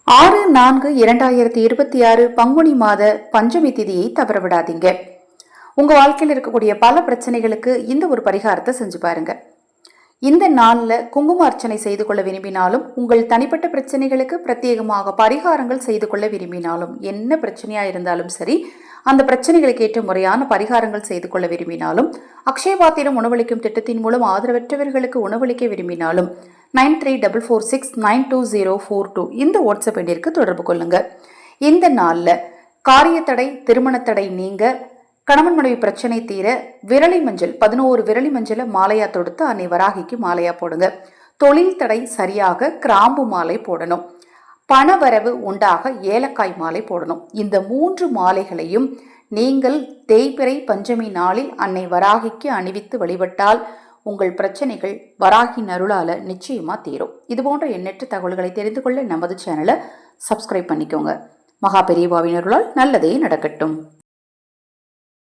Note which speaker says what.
Speaker 1: 6/4/2026 பங்குனி மாத பஞ்சமி திதியை தவறவிடாதீங்க. உங்க வாழ்க்கையில் இருக்கக்கூடிய பல பிரச்சனைகளுக்கு இந்த ஒரு பரிகாரத்தை செஞ்சு பாருங்க. இந்த நாள்ல குங்கும அர்ச்சனை செய்து கொள்ள விரும்பினாலும், உங்கள் தனிப்பட்ட பிரச்சனைகளுக்கு பிரத்யேகமாக பரிகாரங்கள் செய்து கொள்ள விரும்பினாலும், என்ன பிரச்சனையா இருந்தாலும் சரி, அந்த பிரச்சனைகளுக்கு ஏற்ற முறையான பரிகாரங்கள் செய்து கொள்ள விரும்பினாலும், அக்ஷய பாத்திரம் உணவளிக்கும் திட்டத்தின் மூலம் ஆதரவற்றவர்களுக்கு உணவளிக்க விரும்பினாலும் 9366922042 இந்த வாட்ஸ்அப் எண்ணிற்கு தொடர்பு கொள்ளுங்க. இந்த நாள்ல காரியத்தடை, திருமணத்தடை நீங்க, கணவன் மனைவி பிரச்சனை தீர விரலி மஞ்சள் 11 விரலி மஞ்சளை மாலையா தொடுத்து அன்னை வராகிக்கு மாலையா போடுங்க. தொழில் தடை சரியாக கிராம்பு மாலை போடணும். பணவரவு உண்டாக ஏலக்காய் மாலை போடணும். இந்த 3 மாலைகளையும் நீங்கள் தேய்பிறை பஞ்சமி நாளில் அன்னை வராகிக்கு அணிவித்து வழிபட்டால் உங்கள் பிரச்சனைகள் வராகின் அருளால நிச்சயமா தீரும். இது போன்ற எண்ணற்ற தகவல்களை தெரிந்து கொள்ள நமது சேனலை சப்ஸ்கிரைப் பண்ணிக்கோங்க. மகா பெரியவாவின் அருளால் நல்லதே நடக்கட்டும்.